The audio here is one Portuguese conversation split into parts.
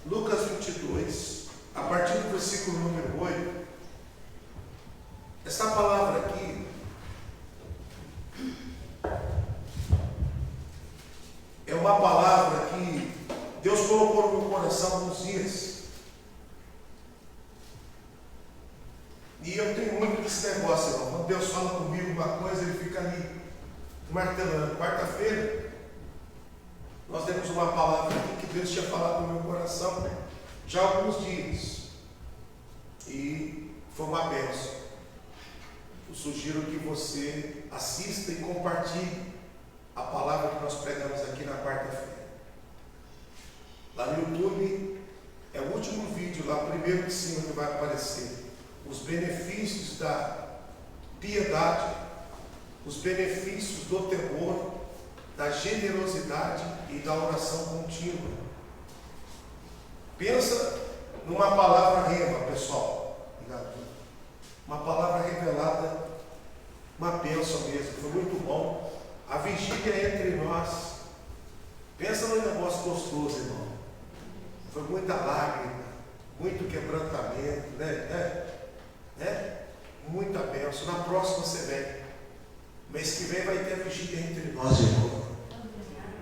Lucas 22, a partir do versículo número 8. Essa palavra aqui é uma palavra que Deus colocou no meu coração há alguns dias. E eu tenho muito desse negócio, irmão. Quando Deus fala comigo uma coisa, Ele fica ali martelando. Quarta-feira, nós temos uma palavra aqui que Deus tinha falado no meu coração já há alguns dias. E foi uma bênção. Eu sugiro que você assista e compartilhe a palavra que nós pregamos aqui na quarta-feira. Lá no YouTube, é o último vídeo, lá o primeiro de cima que vai aparecer. Os benefícios da piedade, os benefícios do temor, da generosidade e da oração contínua. Pensa numa palavra rema, pessoal. Uma palavra revelada, uma bênção mesmo, foi muito bom. A vigília entre nós. Pensa num negócio gostoso, irmão. Foi muita lágrima, muito quebrantamento, né? Muita bênção. Na próxima você vem. Mês que vem vai ter a vigília entre nós, irmão.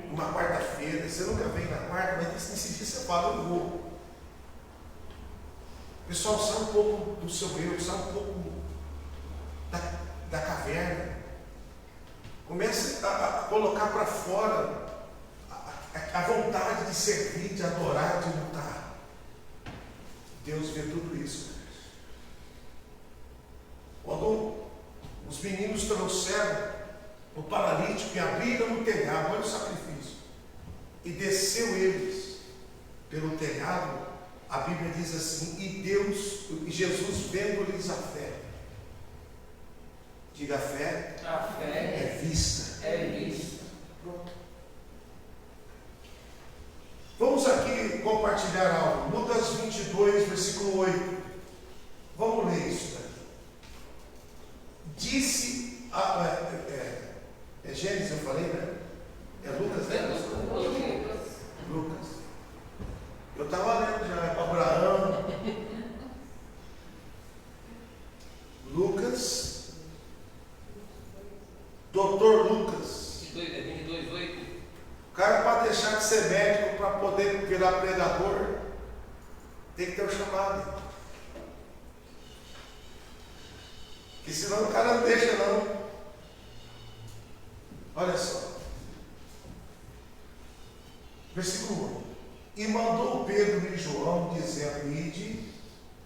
Uma quarta-feira. Você nunca vem na quarta, mas nesse dia você fala, eu vou. Pessoal, sai um pouco do seu eu, sai um pouco da caverna. Comece a colocar para fora a vontade de servir, de adorar, de lutar. Deus vê tudo isso. Quando os meninos trouxeram o paralítico e abriram o telhado, olha o sacrifício, e desceu eles pelo telhado, a Bíblia diz assim, e Jesus vendo-lhes a fé. Diga, a fé é vista. Pronto. Vamos aqui compartilhar algo. Lucas 22, versículo 8. Vamos ler isso daqui. Disse é Gênesis, eu falei, né? É Lucas, né? Lucas. Eu estava lendo já, Abraão. Lucas. Doutor Lucas. 22, 8. O cara, para deixar de ser médico, para poder virar pregador, tem que ter o chamado. Porque senão o cara não deixa, não. Olha só. Versículo 1. E mandou Pedro e João, dizendo, ide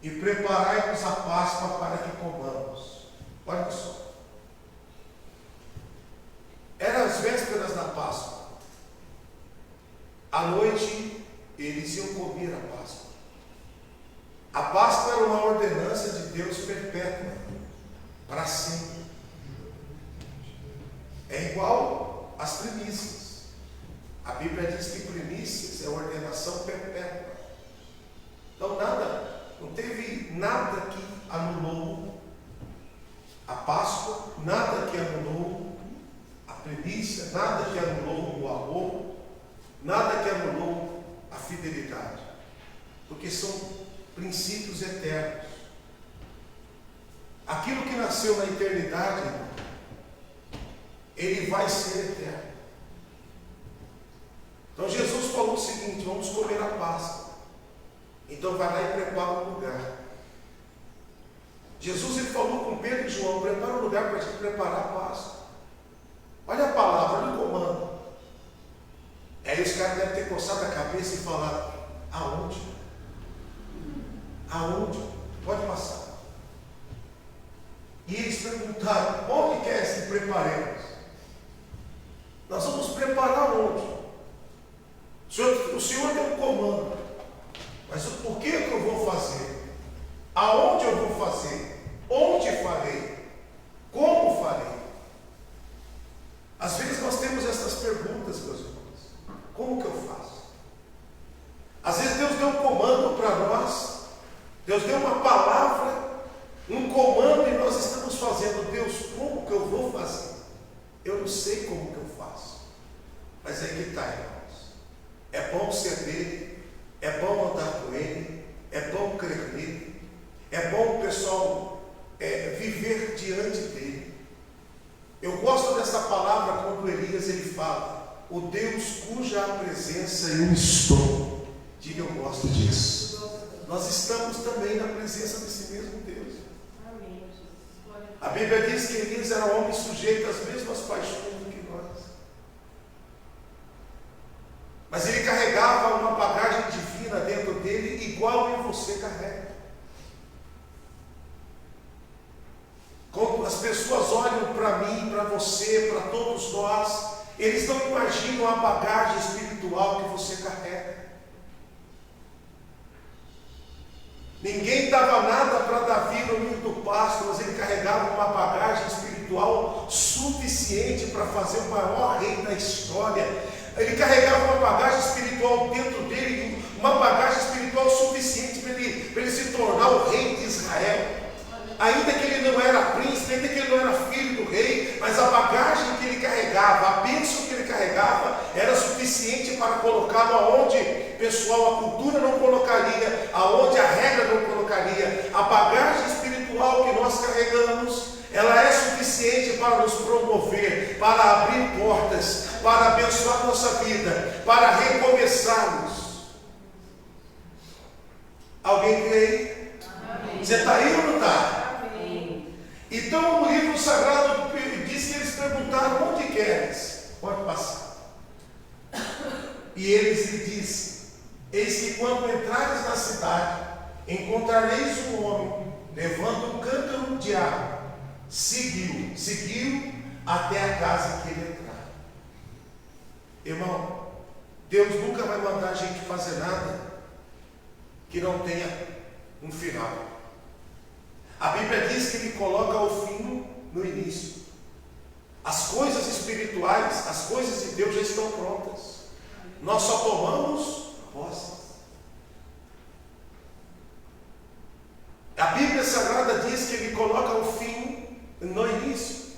e preparai-nos a Páscoa para que comamos. Olha só. Eram as vésperas da Páscoa. À noite, eles iam comer a Páscoa. A Páscoa era uma ordenança de Deus perpétua, para sempre. É igual às primícias. A Bíblia diz que primícias é ordenação perpétua. Então não teve nada que anulou a Páscoa, nada que anulou a primícia, nada que anulou o amor, nada que anulou a fidelidade, porque são princípios eternos. Aquilo que nasceu na eternidade, ele vai ser eterno. Então Jesus falou o seguinte, vamos comer a Páscoa. Então vai lá e prepara um lugar. Jesus ele falou com Pedro e João, prepara um lugar para a gente preparar a Páscoa. Olha a palavra, olha o comando. Aí os caras devem ter coçado a cabeça e falado, aonde? Aonde? Pode passar. E eles perguntaram, onde quer que preparemos? Nós vamos preparar onde? O Senhor deu um comando, mas o que eu vou fazer? Aonde eu vou fazer? Onde farei? Como farei? Às vezes nós temos essas perguntas, meus irmãos. Como que eu faço? Às vezes Deus deu um comando para nós, Deus deu uma palavra, um comando e nós estamos fazendo. Deus, como que eu vou fazer? Eu não sei como que eu faço, mas aí que está, irmãos. É bom ser dele, é bom andar com Ele, é bom crer nele, é bom o pessoal viver diante dele. Eu gosto dessa palavra quando Elias ele fala, o Deus cuja presença eu estou. Diga, eu gosto disso. Nós estamos também na presença desse mesmo Deus. A Bíblia diz que Elias era um homem sujeito às mesmas paixões do que nós. Mas ele carregava uma bagagem divina dentro dele, igual eu e você carrega. Quando as pessoas olham para mim, para você, para todos nós, eles não imaginam a bagagem espiritual que você carrega. Ninguém dava nada para Davi no meio do pasto, mas ele carregava uma bagagem espiritual suficiente para fazer o maior rei da história. Ele carregava uma bagagem espiritual dentro dele, uma bagagem espiritual suficiente para ele se tornar o rei de Israel. Ainda que ele não era príncipe, ainda que ele não era filho do rei, mas a bagagem que ele carregava, a bênção que ele carregava, era suficiente para colocá-lo aonde, pessoal, a cultura não colocaria, aonde a regra não colocaria. A bagagem espiritual que nós carregamos, ela é suficiente para nos promover, para abrir portas, para abençoar nossa vida, para recomeçarmos. Alguém crê aí? Você está aí ou não está? Então o livro sagrado diz que eles perguntaram, onde queres? Pode passar. E eles lhe disse, eis que quando entrares na cidade, encontrareis um homem, levando um cântaro de água. Seguiu até a casa que ele entrar. Irmão, Deus nunca vai mandar a gente fazer nada que não tenha um final. A Bíblia diz que ele coloca o fim no início. As coisas espirituais, as coisas de Deus já estão prontas. Nós só tomamos posse. A Bíblia Sagrada diz que ele coloca o fim no início.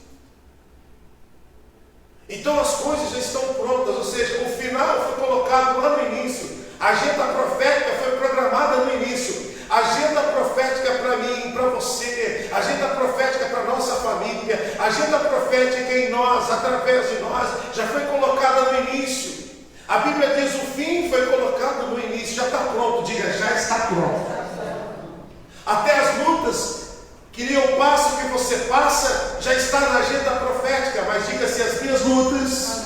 Então as coisas já estão prontas, ou seja, o final foi colocado lá no início. A agenda profética foi programada no início. A agenda profética para mim, para você, a agenda profética para a nossa família, a agenda profética em nós, através de nós, já foi colocada no início. A Bíblia diz, o fim foi colocado no início, já está pronto, diga, já está pronto. Até as lutas que eu passo, que você passa, já está na agenda profética, mas diga-se, as minhas lutas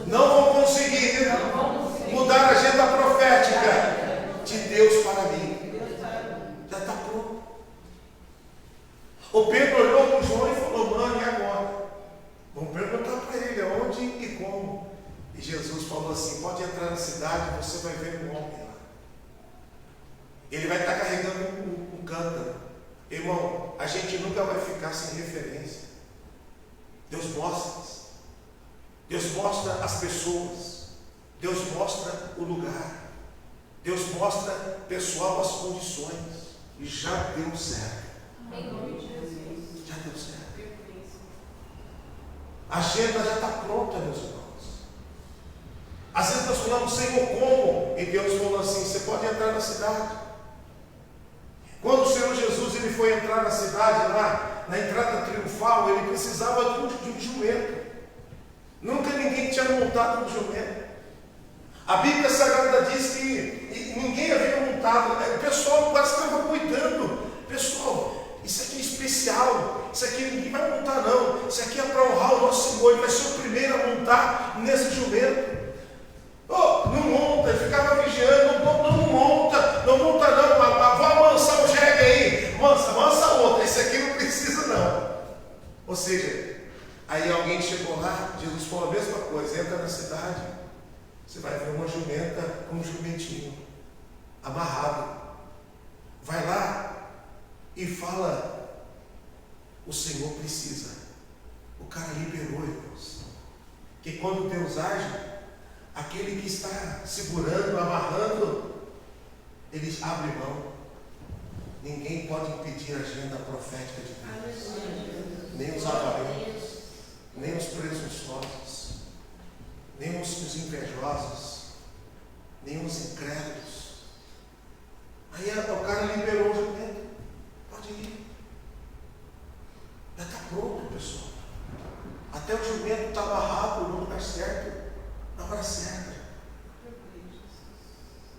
não vão conseguir mudar a agenda profética de Deus para mim. Já está pronto. O Pedro olhou para o João e falou, mano, e agora? Vamos perguntar para ele aonde e como. E Jesus falou assim, pode entrar na cidade, você vai ver um homem lá. Ele vai estar carregando um cântaro. Irmão, a gente nunca vai ficar sem referência. Deus mostra. Deus mostra as pessoas. Deus mostra o lugar. Deus mostra, pessoal, as condições. E já deu certo. Já deu certo. A agenda já está pronta, meus irmãos. Às vezes nós falamos, Senhor, como? E Deus falou assim, você pode entrar na cidade. Quando o Senhor Jesus ele foi entrar na cidade, lá na entrada triunfal, ele precisava de um jumento. Nunca ninguém tinha montado um jumento. A Bíblia Sagrada diz que ninguém havia montado. O pessoal quase estava cuidando. Pessoal, isso aqui é especial. Isso aqui ninguém vai montar não. Isso aqui é para honrar o nosso Senhor. Ele vai ser o primeiro a montar nesse jumento. Oh, não monta, ele ficava vigiando. Não monta não. Vá amansar o jegue aí. Mansa outra. Esse aqui não precisa não. Ou seja, aí alguém chegou lá, Jesus falou a mesma coisa, entra na cidade, você vai ver uma jumenta com um jumentinho amarrado. Vai lá e fala, o Senhor precisa. O cara liberou, irmãos. Que quando Deus age, aquele que está segurando, amarrando, ele abre mão. Ninguém pode impedir a agenda profética de Deus. Nem os avarentos, nem os presunçosos, nem os invejosos, nem os incrédulos. Aí o cara liberou o jumento. Pode ir. Já está pronto, pessoal. Até o jumento está amarrado no lugar certo, na hora certa.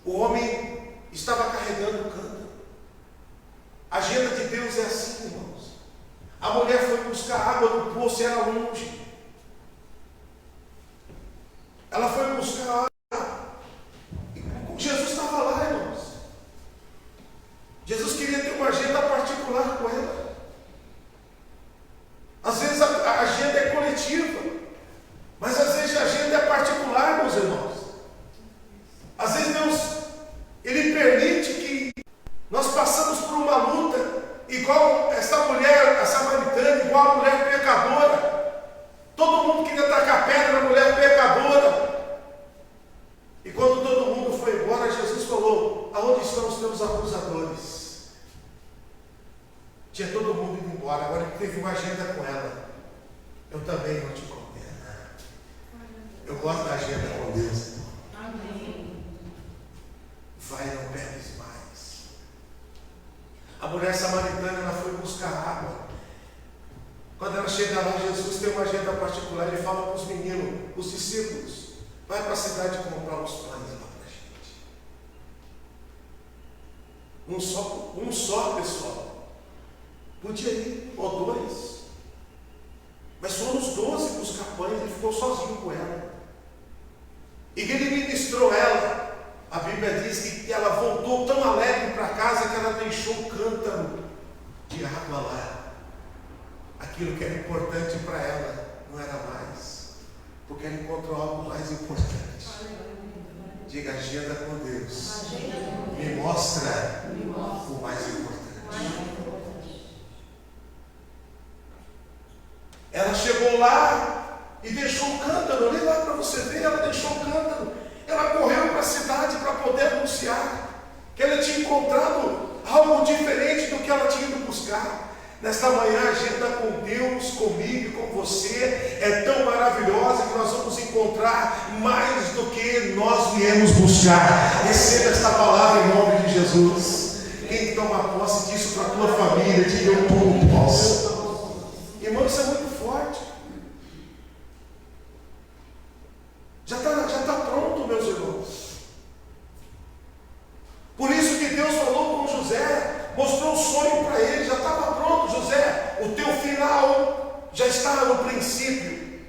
O homem estava carregando o cântaro. A agenda de Deus é assim, irmãos. A mulher foi buscar água no poço e era longe. Ela foi buscar água. E Jesus estava lá, irmãos. Jesus queria ter uma agenda particular com ela. Às vezes a agenda é coletiva, mas às vezes a agenda é particular, meus irmãos. Às vezes Deus, Ele permite que nós passamos por uma luta, igual essa mulher, a samaritana, igual a mulher pecadora. Todo mundo queria tacar pedra na mulher pecadora. E quando todo mundo foi embora, Jesus falou: aonde estão os teus acusadores? Tinha todo mundo indo embora, agora ele teve uma agenda com ela. Eu também não te condeno. Eu gosto da agenda com Deus. Amém. Vai, não bebes mais. A mulher samaritana, ela foi buscar água. Quando ela chega lá, Jesus tem uma agenda particular. Ele fala para os meninos, os discípulos: vai para a cidade comprar uns pães lá para a gente. Um só, pessoal. Podia ir, ou 2. Mas foram os 12 buscar pães, ele ficou sozinho com ela. E ele ministrou ela. A Bíblia diz que ela voltou tão alegre para casa que ela deixou um cântaro de água lá. Aquilo que era importante para ela não era mais, porque ela encontrou algo mais importante. Diga: agenda com Deus. Me mostra o mais importante. Ela chegou lá e deixou o cântaro. Olha lá para você ver, ela deixou o cântaro. Ela correu para a cidade para poder anunciar que ela tinha encontrado algo diferente do que ela tinha ido buscar. Nesta manhã, a agenda com Deus, comigo e com você é tão maravilhosa que nós vamos encontrar mais do que nós viemos buscar. Receba esta palavra em nome de Jesus. Quem toma posse disso para a tua família, diga: eu tomo posse. Irmão, isso é muito forte. Já está pronto, meus irmãos. Por isso que Deus falou com José, mostrou o sonho para ele, já estava pronto. José, o teu final já está no princípio.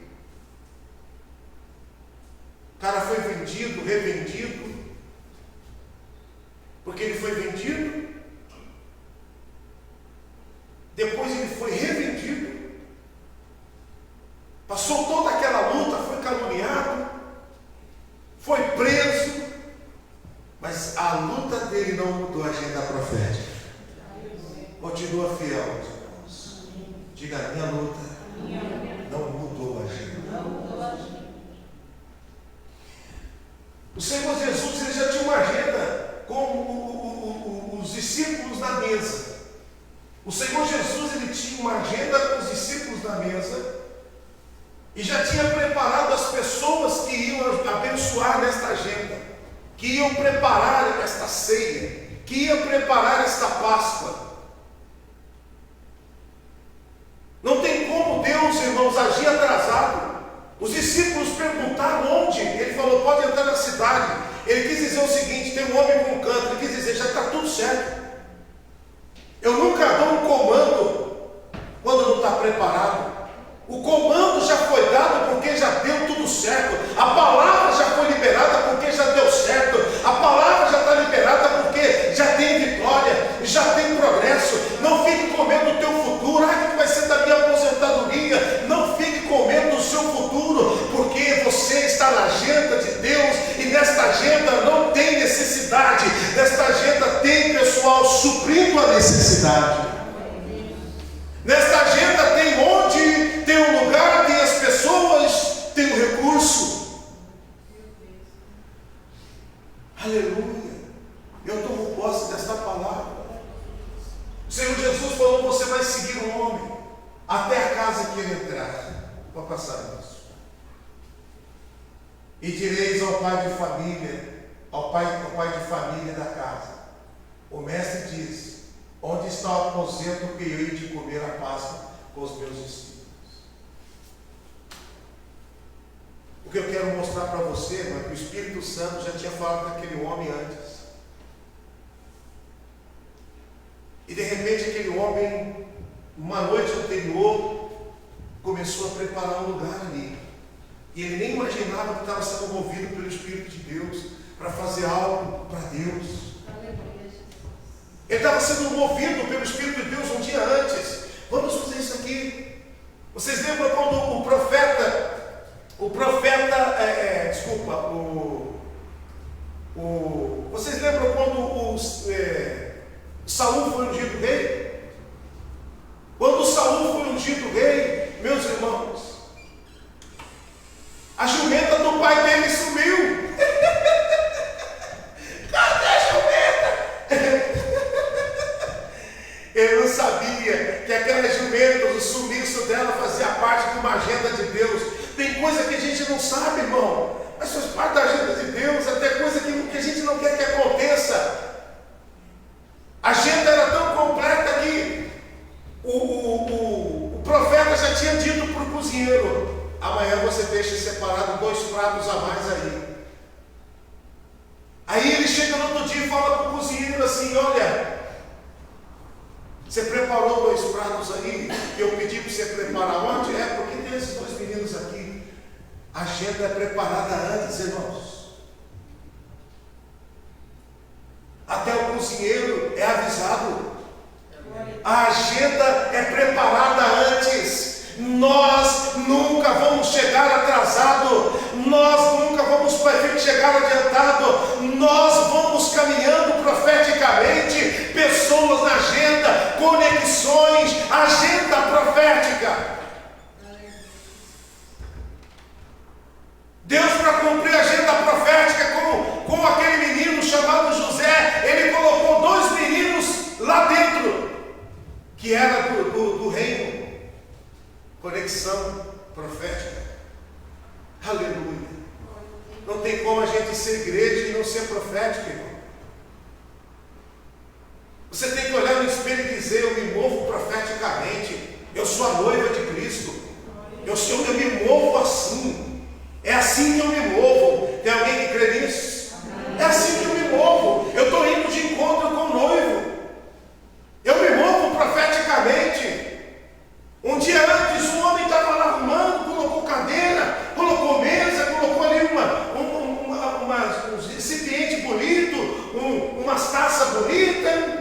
O cara foi vendido, revendido, porque ele foi vendido, depois ele foi revendido, passou toda aquela luta, foi caluniado, foi preso, mas a luta dele não mudou a agenda profética. Continua fiel, meus irmãos. Diga: a minha luta não mudou a agenda. O Senhor Jesus, ele já tinha uma agenda com os discípulos na mesa. O Senhor Jesus, ele tinha uma agenda com os discípulos na mesa e já tinha preparado as pessoas que iam abençoar nesta agenda, que iam preparar esta ceia, que iam preparar esta Páscoa. Não tem como Deus, irmãos, agir atrasado. Os discípulos perguntaram onde. Ele falou: pode entrar na cidade. Ele quis dizer o seguinte: tem um homem com um canto. Ele quis dizer: já está tudo certo. Eu nunca dou um comando quando não está preparado. O comando já foi dado porque já deu tudo certo. A palavra já foi liberada porque já deu certo. A palavra já está liberada porque já tem vitória, já tem progresso. Não fique comendo o teu futuro. O que vai ser da minha aposentadoria? Não fique comendo o seu futuro, porque você está na agenda de Deus. E nesta agenda não tem necessidade. Nesta agenda tem pessoal suprindo a necessidade. Nesta agenda tem onde, tem um lugar, tem as pessoas, tem o recurso. Aleluia. Eu tomo posse desta palavra. O Senhor Jesus falou: você vai seguir um homem até a casa que ele entrar. Pode passar isso. E direis ao pai de família, ao pai de família da casa: O mestre diz: onde está o aposento que eu hei de comer a Páscoa com os meus discípulos? O que eu quero mostrar para você é que o Espírito Santo já tinha falado com aquele homem antes. E de repente aquele homem, uma noite anterior, começou a preparar um lugar ali. E ele nem imaginava que estava sendo movido pelo Espírito de Deus para fazer algo para Deus. Ele estava sendo movido pelo Espírito de Deus um dia antes. Vamos fazer isso aqui. Vocês lembram quando vocês lembram quando Saul foi ungido rei? Quando Saul foi ungido rei, meus irmãos, a jumenta do pai dele sumiu. Cadê a jumenta? Ele não sabia que aquela jumenta, o sumiço dela, fazia parte de uma agenda de Deus. Tem coisa que a gente não sabe, irmão, mas faz parte da agenda de Deus, até coisa que a gente não quer que aconteça. A agenda era tão completa que o profeta já tinha dito para o cozinheiro: amanhã você deixa separado 2 pratos a mais aí. Aí ele chega no outro dia e fala para o cozinheiro assim: olha, você preparou 2 pratos aí, que eu pedi para você preparar onde? Porque tem esses 2 meninos aqui. A agenda é preparada antes, irmãos. Até o cozinheiro é avisado. A agenda é preparada antes. Nós nunca vamos chegar atrasado. Nós nunca vamos chegar adiantado. Nós vamos caminhando profeticamente. Pessoas na agenda, conexões, agenda profética. Deus, para cumprir a agenda profética, como aquele menino chamado José, ele colocou 2 meninos lá dentro, que era do reino. Conexão profética. Aleluia. Não tem como a gente ser igreja e não ser profético, irmão. Você tem que olhar no espelho e dizer: eu me movo profeticamente. Eu sou a noiva de Cristo. Eu me movo assim. É assim que eu me movo. Tem alguém que crê nisso? É assim que eu me movo. Eu estou indo de encontro com o noivo. Eu me movo profeticamente. Um dia antes, um homem estava lá arrumando, colocou cadeira, colocou mesa, colocou ali um recipiente bonito, umas taças bonitas.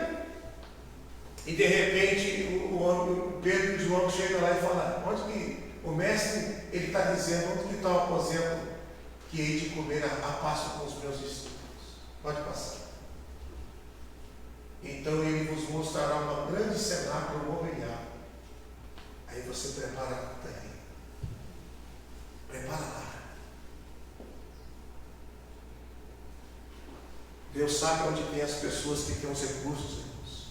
E de repente, o Pedro e o João chegam lá e falam: onde que o mestre, ele está dizendo, onde que está o aposento que hei de comer a Páscoa com os meus discípulos? Pode passar. Então ele vos mostrará um grande cenáculo mobiliado. Aí você prepara daí. Prepara lá. Deus sabe onde tem as pessoas que têm os recursos, irmãos.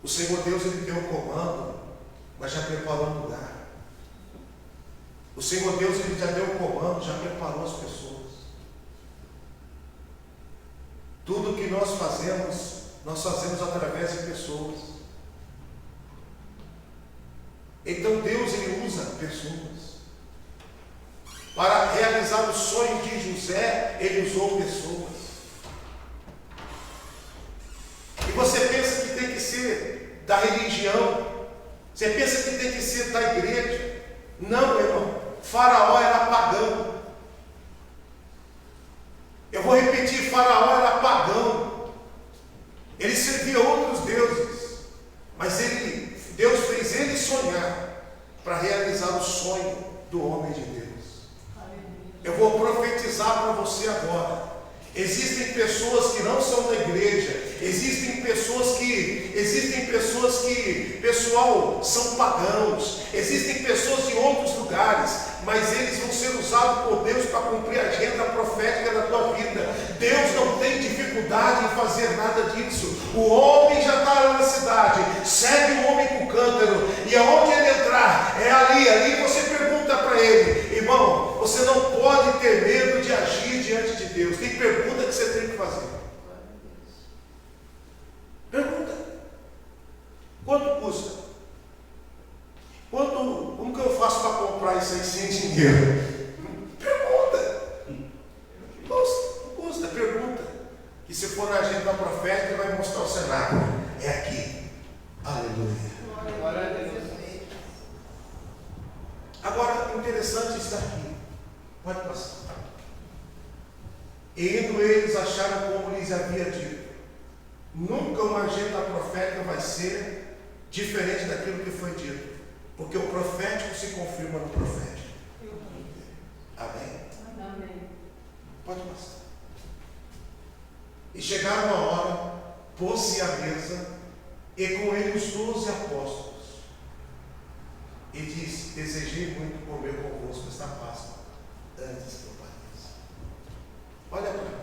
O Senhor Deus, ele deu o comando, mas já preparou o lugar. O Senhor Deus, ele já deu o comando, já preparou as pessoas. Tudo que nós fazemos através de pessoas. Então Deus, ele usa pessoas. Para realizar o sonho de José, ele usou pessoas. E você pensa que tem que ser da religião, você pensa que tem que ser da igreja. Não, irmão. Faraó era pagão. Eu vou repetir: Faraó era pagão. Ele servia outros deuses, mas Deus fez ele sonhar para realizar o sonho do homem de Deus. Eu vou profetizar para você agora. Existem pessoas que não são da igreja, existem pessoas que, pessoal, são pagãos, existem pessoas de outros lugares, mas eles vão ser usados por Deus para cumprir a agenda profética da tua vida. Deus não tem dificuldade em fazer nada disso. O homem já está lá na cidade, segue o homem com o cântaro, e aonde ele entrar, é ali você pergunta para ele: irmão, Você não pode ter medo de agir diante de Deus. Tem pergunta que você tem que fazer. Pergunta. Quanto custa? Como que eu faço para comprar isso aí sem dinheiro? Pergunta. Custa, pergunta. E se for na agenda profética, ele vai mostrar o cenário. É aqui. Aleluia. Glória a Deus. Agora, interessante está aqui. Pode passar. E indo eles acharam como lhes havia dito. Nunca uma agenda profética vai ser diferente daquilo que foi dito. Porque o profético se confirma no profético. Amém? Amém. Pode passar. E chegaram a hora, pôs-se à mesa, e com ele os 12 apóstolos. E disse: desejei muito comer convosco esta Páscoa, antes que eu pareça. Olha para mim.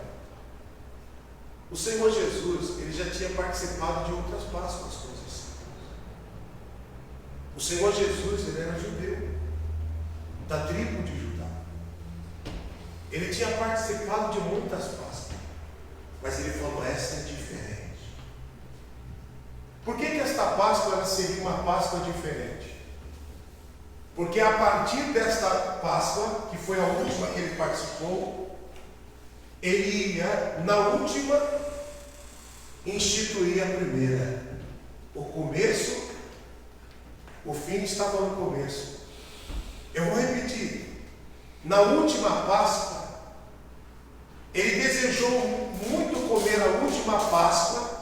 O Senhor Jesus, ele já tinha participado de outras Páscoas com os discípulos. O Senhor Jesus, ele era judeu, da tribo de Judá. Ele tinha participado de muitas Páscoas, mas ele falou: essa é diferente. Por que esta Páscoa ela seria uma Páscoa diferente? Porque a partir desta Páscoa, que foi a última que ele participou, ele ia, na última, instituir a primeira. O começo, o fim estava no começo. Eu vou repetir. Na última Páscoa, ele desejou muito comer a última Páscoa,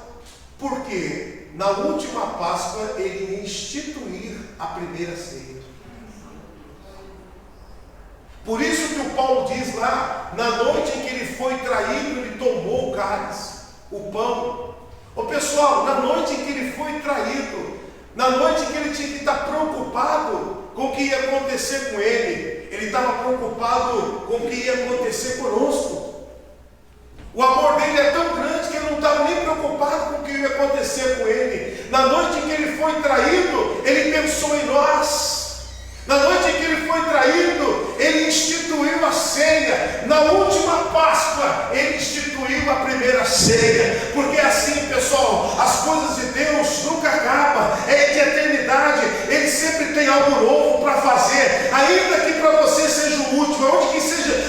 porque na última Páscoa ele ia instituir a primeira ceia. Por isso que o Paulo diz lá, na noite em que ele foi traído, ele tomou o cálice, o pão. Ô pessoal, na noite em que ele foi traído, na noite em que ele tinha que estar preocupado com o que ia acontecer com ele estava preocupado com o que ia acontecer conosco. O amor dele é tão grande que ele não estava nem preocupado com o que ia acontecer com ele. Na noite em que ele foi traído, ele pensou em nós. Na noite em que ele foi traído, ele instituiu a ceia. Na última Páscoa, ele instituiu a primeira ceia. Porque assim, pessoal, as coisas de Deus nunca acabam. É de eternidade. Ele sempre tem algo novo para fazer. Ainda que para você seja o último,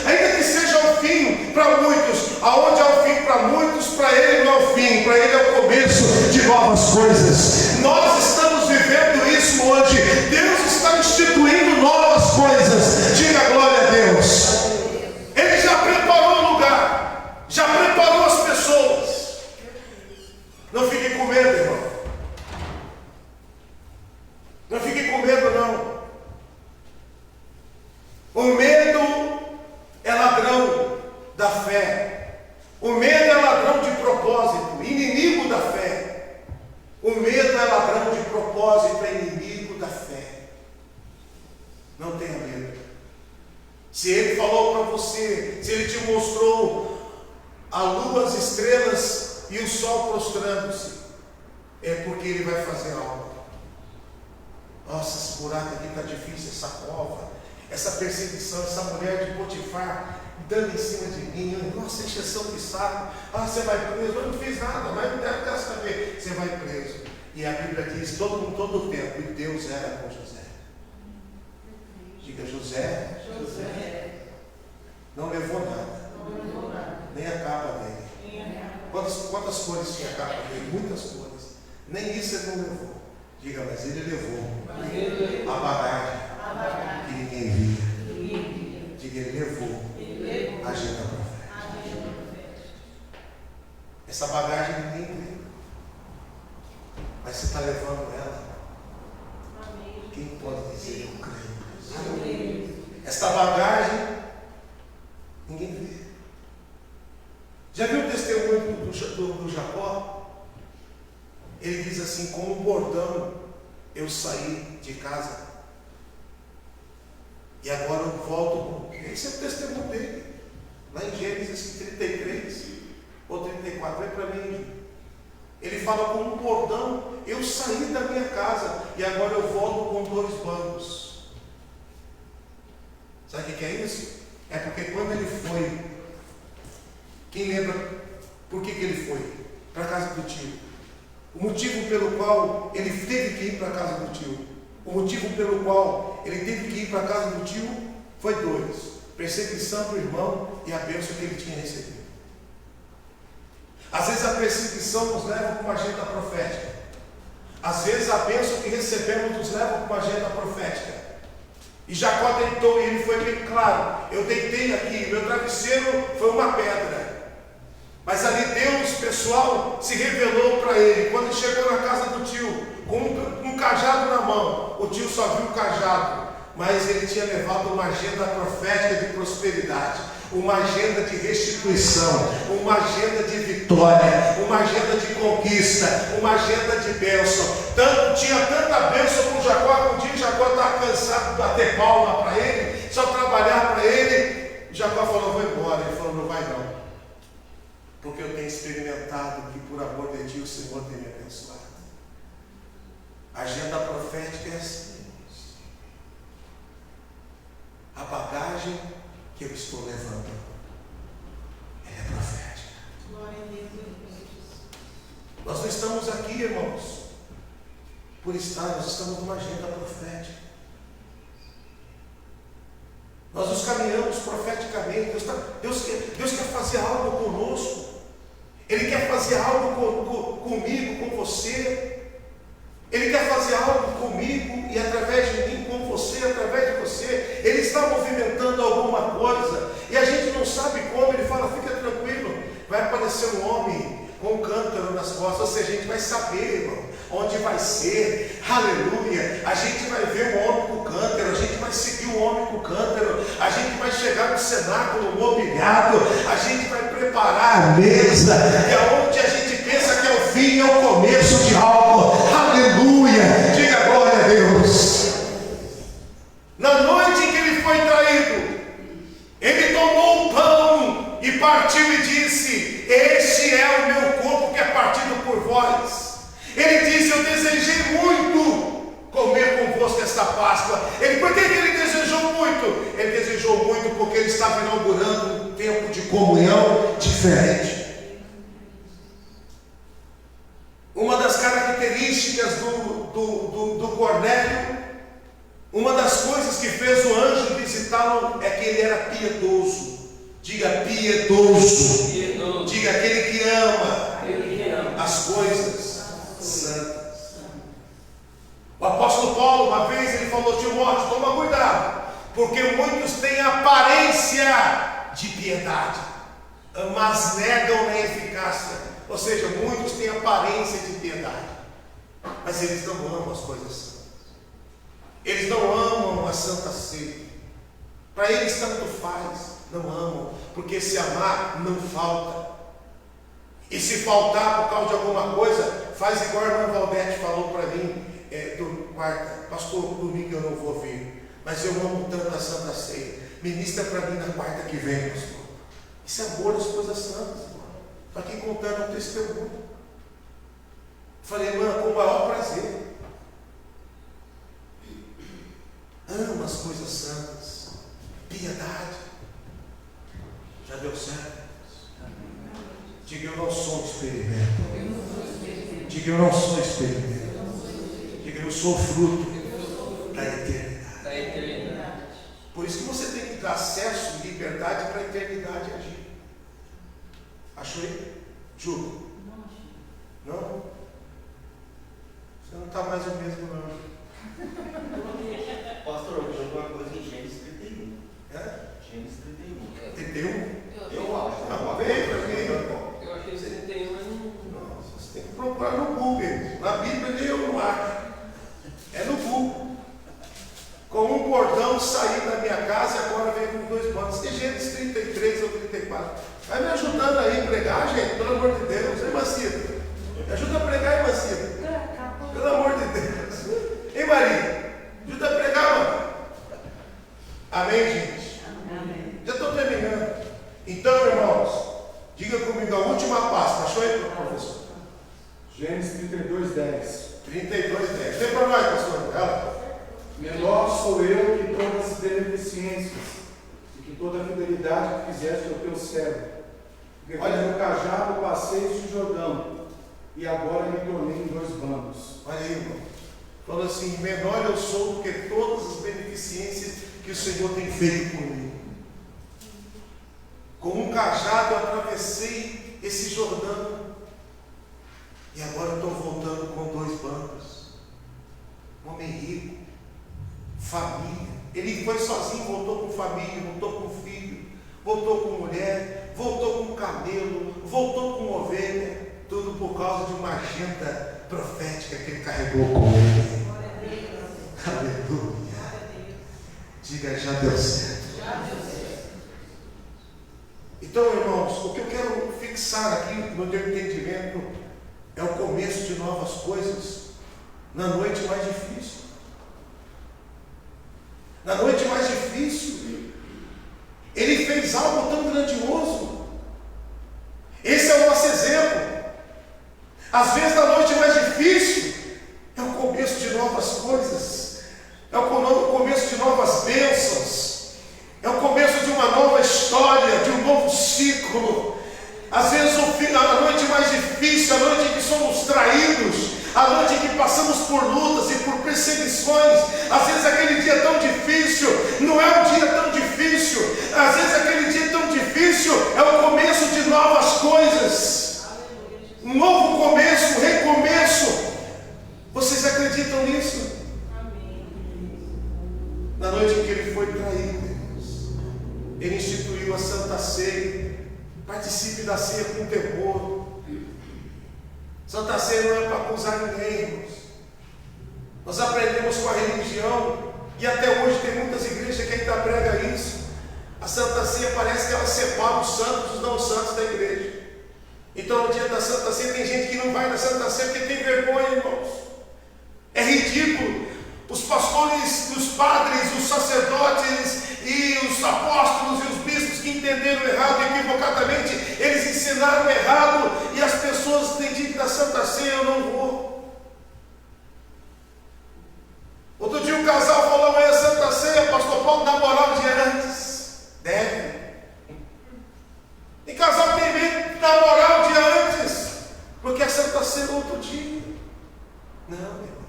ainda que seja o fim para muitos. Aonde é o fim para muitos, para ele não é o fim. Para ele é o começo de novas coisas. Nós estamos vivendo isso hoje. Deus está instituindo novas coisas. Diga glória a Deus. Ele já preparou o lugar, já preparou as pessoas. Não fique com medo, irmão. Não fique com medo, não. O medo é ladrão da fé. O medo é ladrão de propósito, inimigo da fé. O medo é ladrão de propósito, é inimigo da fé. Não tenha medo. Se ele falou para você, se ele te mostrou a lua, as estrelas e o sol prostrando-se, é porque ele vai fazer algo. Nossa, esse buraco aqui está difícil, essa cova, essa perseguição, essa mulher de Potifar dando em cima de mim. Nossa, encheção de saco. Você vai preso. Eu não fiz nada, mas não deve ter saber. Você vai preso. E a Bíblia diz todo o tempo, e Deus era com José. Diga: José não levou nada, nem a capa dele. Quantas cores tinha a capa dele? Muitas cores. Nem isso ele não levou. Diga: mas ele levou a bagagem que ninguém via. Diga: ele levou a agenda profética. Essa bagagem ninguém vê, mas você está levando ela. Quem pode dizer eu creio? Esta bagagem ninguém vê. Já viu o testemunho do Jacó? Ele diz assim: com um bordão eu saí de casa e agora eu volto. Esse é o testemunho dele, lá em Gênesis 33 ou 34. Vem para mim. Ele fala: com um bordão eu saí da minha casa e agora eu volto com 2 bancos. Sabe o que é isso? É porque quando ele foi, quem lembra por que ele foi para a casa do tio? O motivo pelo qual ele teve que ir para a casa do tio, o motivo pelo qual ele teve que ir para a casa do tio foi dois: perseguição do irmão e a bênção que ele tinha recebido. Às vezes a perseguição nos leva para uma agenda profética. Às vezes a bênção que recebemos nos leva para uma agenda profética. E Jacó deitou e ele foi bem claro: eu deitei aqui, meu travesseiro foi uma pedra. Mas ali Deus, pessoal, se revelou para ele. Quando ele chegou na casa do tio, com um cajado na mão, o tio só viu o cajado, mas ele tinha levado uma agenda profética de prosperidade, uma agenda de restituição, uma agenda de vitória, uma agenda de conquista, uma agenda de bênção. Tinha tanta bênção com Jacó que um dia Jacó estava cansado de bater palma para ele, só trabalhar para ele. Jacó falou: vou embora. Ele falou: não vai não, porque eu tenho experimentado que por amor de ti o Senhor tem me abençoado. A agenda profética é assim. A bagagem que eu estou levando é profética. Glória a Deus. Nós não estamos aqui, irmãos, por estar, nós estamos numa agenda profética. Nós nos caminhamos profeticamente. Deus quer fazer algo conosco. Ele quer fazer algo comigo, com você. Ele quer fazer algo comigo e através de mim, com você, através de você. Ele está movimentando alguma coisa e a gente não sabe como. Ele fala: fica tranquilo, vai aparecer um homem com um cântaro nas costas. Ou seja, a gente vai saber, irmão, onde vai ser. Aleluia. A gente vai ver um homem com o cântaro, a gente vai seguir um homem com o cântaro, a gente vai chegar no cenáculo mobiliado, a gente vai preparar a mesa, e aonde a gente pensa que é o fim, é o começo de algo. Aleluia. Diga glória a Deus. Na noite em que ele foi traído, ele tomou o pão e partiu e disse: este é o meu corpo que é partido por vós. Ele disse: eu desejei muito comer convosco esta Páscoa. Por que ele desejou muito? Ele desejou muito porque ele estava inaugurando um tempo de comunhão diferente. Uma das características do Cornélio, uma das coisas que fez o anjo visitá-lo é que ele era piedoso. Diga piedoso. Piedoso. Diga aquele que ama as coisas santas. O apóstolo Paulo, uma vez, ele falou: Timóteo, toma cuidado, porque muitos têm aparência de piedade, mas negam na eficácia. Ou seja, muitos têm aparência de piedade, mas eles não amam as coisas santas. Eles não amam a Santa Ceia. Para eles tanto faz, não amam, porque se amar não falta. E se faltar por causa de alguma coisa, faz igual a irmã Valdete falou para mim do quarta: pastor, domingo eu não vou vir, mas eu amo tanto a Santa Ceia, ministra para mim na quarta que vem, pastor. Isso é amor às coisas santas, irmão. Estou aqui contando um testemunho. Falei: irmã, com o maior prazer. Amo as coisas santas, piedade. Já deu certo? Diga: eu não sou um experimento. Diga: eu não sou experimento. Diga: eu sou fruto da eternidade. Por isso que você tem que dar acesso e liberdade para a eternidade agir. Achou aí? Ju? Não? Você não está mais o mesmo, não. Pastor, eu joguei uma coisa em Gênesis 31. É? Gênesis 31. 31? Eu acho. Não, veio para mim. Eu achei 71, mas não. Você tem que procurar no Google. Na Bíblia nem eu não acho. É no Google. Com um cordão saí da minha casa e agora vem com 2 bandos. Tem Gênesis 33 ou 34. Vai me ajudando aí a pregar, gente, pelo amor de Deus. Hein, Macida? Me ajuda a pregar, hein, Macida? Pelo amor de Deus. Hein, Maria? Ajuda a pregar, mano. Amém, gente? Amém. Já estou terminando. Então, irmãos, diga comigo a última Páscoa. Achou aí, professor? Gênesis 32:10. 32:10. Tem para nós, pastor? Ela? Menor sou eu que todas as beneficências, que toda a fidelidade que fizeste ao teu servo. Porque com o cajado passei o Jordão, e agora me tornei em 2 bandos. Olha aí, irmão. Falando assim, menor eu sou do que todas as beneficências que o Senhor tem feito por mim. Com um cajado eu atravessei esse Jordão, e agora eu estou voltando com 2 bandos. Homem rico, família. Ele foi sozinho, voltou com família, voltou com filho, voltou com mulher, voltou com camelo, voltou com ovelha, tudo por causa de uma agenda profética que ele carregou com ele. Aleluia. Diga, já deu certo. Então, irmãos, o que eu quero fixar aqui no teu entendimento é o começo de novas coisas na noite mais difícil. Na noite mais difícil, ele fez algo tão grandioso. Esse é o nosso exemplo. Às vezes, na noite mais difícil, é o começo de novas coisas, é o começo de novas bênçãos, é o começo de uma nova história, de um novo ciclo. Às vezes, a noite mais difícil, a noite em que somos traídos, a noite em que passamos por lutas e por perseguições, às vezes aquele dia tão difícil não é um dia tão difícil, às vezes aquele dia tão difícil é o começo de novas coisas, um novo começo, um recomeço. Vocês acreditam nisso? Na noite em que ele foi traído, irmãos, ele instituiu a Santa Ceia. Participe da ceia com temor. Santa Ceia não é para acusar ninguém, irmãos. Nós aprendemos com a religião, e até hoje tem muitas igrejas que ainda pregam isso. A Santa Ceia parece que ela separa os santos dos não santos da igreja. Então no dia da Santa Ceia tem gente que não vai na Santa Ceia porque tem vergonha, irmãos. É ridículo. Os pastores, os padres, os sacerdotes e os apóstolos e os bispos que entenderam errado e equivocadamente, eles ensinaram errado, e as pessoas têm dito da Santa Ceia eu não vou. Outro dia um casal falou, amanhã é Santa Ceia, pastor Paulo, na moral, um dia antes. Deve. E casal tem medo de namorar um dia antes, porque a Santa Ceia é outro dia. Não, meu irmão.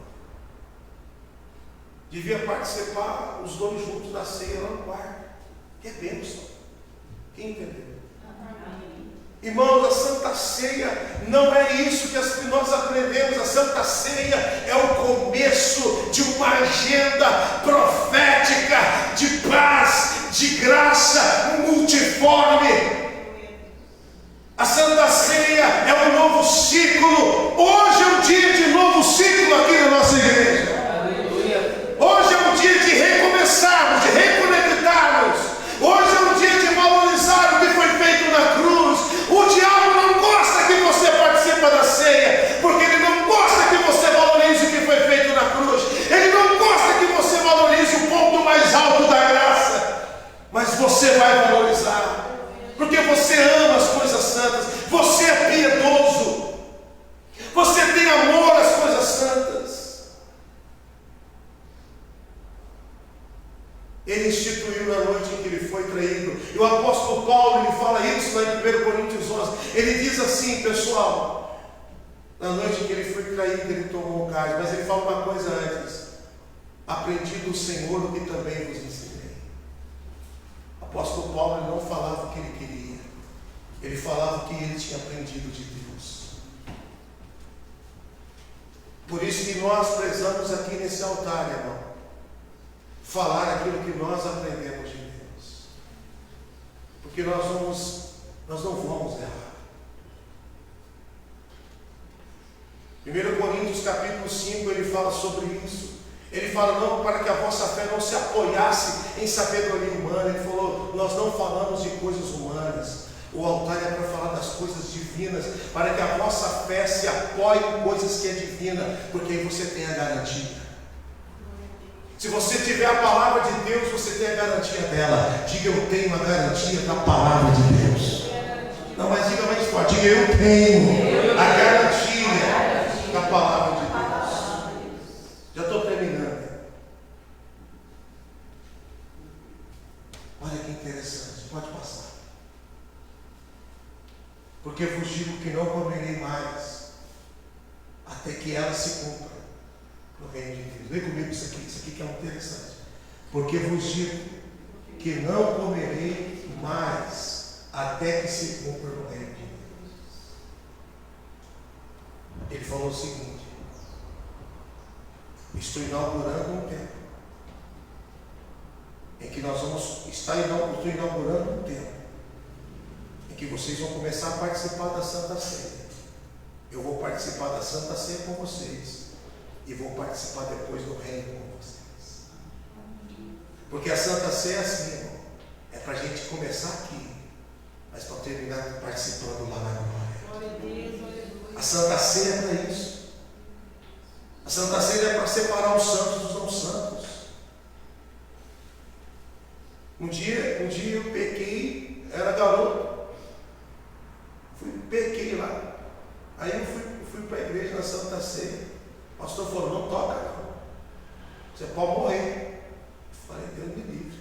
Devia participar os dois juntos da ceia lá no quarto. Que é bênção. Quem entendeu? Irmãos, a Santa Ceia não é isso que nós aprendemos. A Santa Ceia é o começo de uma agenda profética de paz, de graça multiforme. A Santa Ceia é um novo ciclo. Hoje é um dia de novo ciclo aqui na nossa igreja. Hoje é um dia de recomeçarmos, de reconectarmos. Hoje é um dia de valorizar o que foi feito na cruz. O diabo não gosta que você participe da ceia, porque ele não gosta que você valorize o que foi feito na cruz. Ele não gosta que você valorize o ponto mais alto da graça. Mas você vai valorizar, porque você ama as coisas santas, você é piedoso, você tem amor às coisas santas. Ele instituiu na noite em que ele foi traído. E o apóstolo Paulo, ele fala isso lá em 1 Coríntios 11. Ele diz assim, pessoal, na noite em que ele foi traído, ele tomou o cálice. Mas ele fala uma coisa antes: aprendi do Senhor o que também vos ensinei. O apóstolo Paulo, ele não falava o que ele queria, ele falava o que ele tinha aprendido de Deus. Por isso que nós prezamos aqui nesse altar, irmão, falar aquilo que nós aprendemos de Deus, porque nós não vamos errar. 1 Coríntios capítulo 5, ele fala sobre isso. Ele fala, não, para que a vossa fé não se apoiasse em sabedoria humana. Ele falou, nós não falamos de coisas humanas. O altar é para falar das coisas divinas, para que a vossa fé se apoie em coisas que é divina, porque aí você tem a garantia. Se você tiver a palavra de Deus, você tem a garantia dela. Diga, eu tenho a garantia da palavra de Deus. Não, mas diga mais forte. Diga, eu tenho a garantia da palavra de Deus. Já estou terminando. Olha que interessante. pode passar. Porque vos digo que não comerei mais, até que ela se cumpra no reino de Deus. Vem comigo isso aqui que é muito interessante. Porque vos digo que não comerei mais, até que se cumpra no reino de Deus. Ele falou o seguinte: estou inaugurando um tempo em que nós vamos estar inaugurando um tempo em que vocês vão começar a participar da Santa Ceia. Eu vou participar da Santa Ceia com vocês e vou participar depois do reino com vocês. Porque a Santa Ceia é assim, irmão, é para a gente começar aqui, mas para terminar participando lá na glória. A Santa Ceia é para isso. A Santa Ceia é para separar os santos dos não santos. Um dia eu pequei, era garoto, pequei lá. Aí eu fui para a igreja na Santa Ceia. O pastor falou: não toca não, você pode morrer. Eu falei: Deus me livre,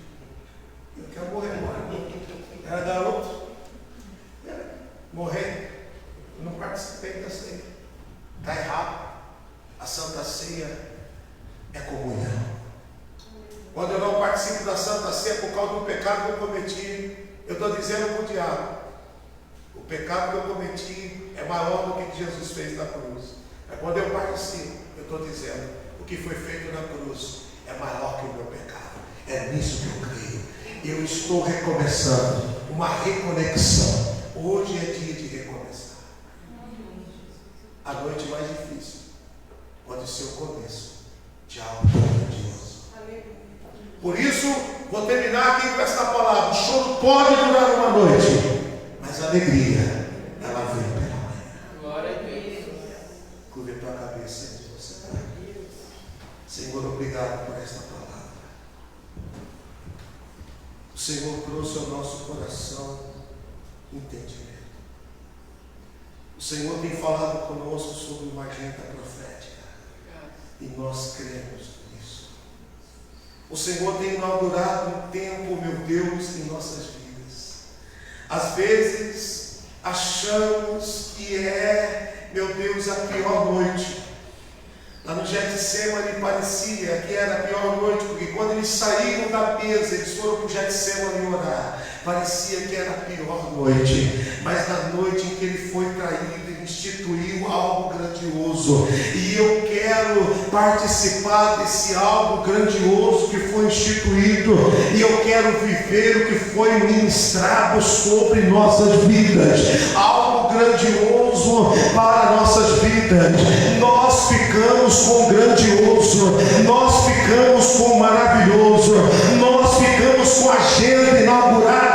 eu quero morrer agora. Era garoto, morrer. Eu não participei da ceia. Está errado. A Santa Ceia é comunhão. Quando eu não participo da Santa Ceia por causa do pecado que eu cometi, eu estou dizendo para o diabo: o pecado que eu cometi é maior do que Jesus fez na cruz. Mas quando eu participo, eu estou dizendo: o que foi feito na cruz é maior que o meu pecado. É nisso que eu creio. Eu estou recomeçando, uma reconexão. Hoje é dia de recomeçar. A noite mais difícil pode ser o começo de algo grandioso. Por isso, vou terminar aqui com esta palavra: o choro pode durar uma noite, mas a alegria, ela vem pela manhã. Glória a Deus. Curve a tua cabeça onde você está. Senhor, obrigado por esta palavra. O Senhor trouxe ao nosso coração entendimento. O Senhor tem falado conosco sobre uma agenda profética. E nós cremos nisso. O Senhor tem inaugurado um tempo, meu Deus, em nossas vidas. Às vezes, achamos que é, meu Deus, a pior noite. Lá no Getsemane parecia que era a pior noite, porque quando eles saíram da mesa, eles foram para o Getsemane orar. Parecia que era a pior noite, mas na noite em que ele foi traído, ele instituiu algo grandioso. E eu quero participar desse algo grandioso que foi instituído, e eu quero viver o que foi ministrado sobre nossas vidas. Algo grandioso para nossas vidas. Nós ficamos com grandioso, nós ficamos com maravilhoso, nós ficamos com a agenda inaugurada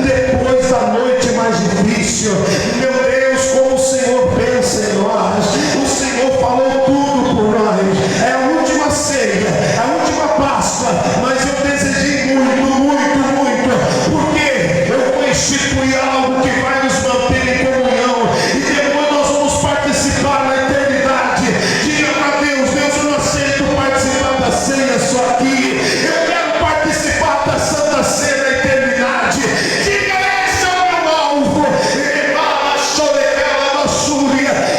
depois da noite mais difícil. Meu Deus, como o Senhor pensa em nós. O Senhor falou tudo por nós. É a última ceia, é a última Páscoa, mas eu desejei muito, porque eu vou instituir algo que vai nos manter em comunhão, e depois nós vamos participar na eternidade. Diga para Deus: Deus, eu não aceito participar da ceia só aqui, eu quero participar da Santa Ceia da eternidade. Diga: esse é o meu alvo.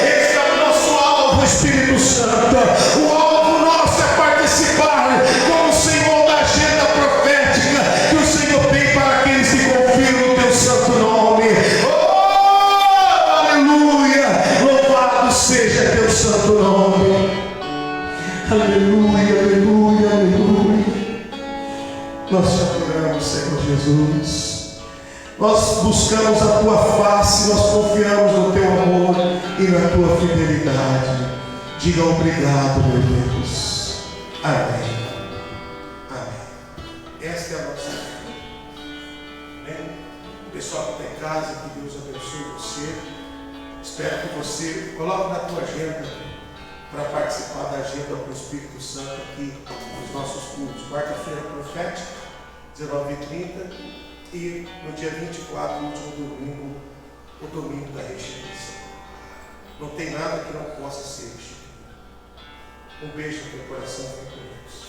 Esse é o nosso alvo, Espírito Santo. O alvo nosso é participar com o Senhor da agenda profética que o Senhor tem para aqueles que confiam no teu santo nome. Oh, aleluia! Louvado seja teu santo nome. Aleluia, aleluia, aleluia. Nós te adoramos, Senhor Jesus. Nós buscamos a tua face, nós confiamos no teu amor e na tua fidelidade. Diga obrigado, meu Deus. Amém. Amém. Esta é a nossa fé. Amém? Pessoal que está em casa, que Deus abençoe você. Espero que você coloque na tua agenda para participar da agenda do Espírito Santo aqui nos nossos cultos. Quarta-feira profética, 19h30. E no dia 24, o último domingo, o domingo da restituição. Não tem nada que não possa ser restituído. Um beijo no teu coração, fique com Deus.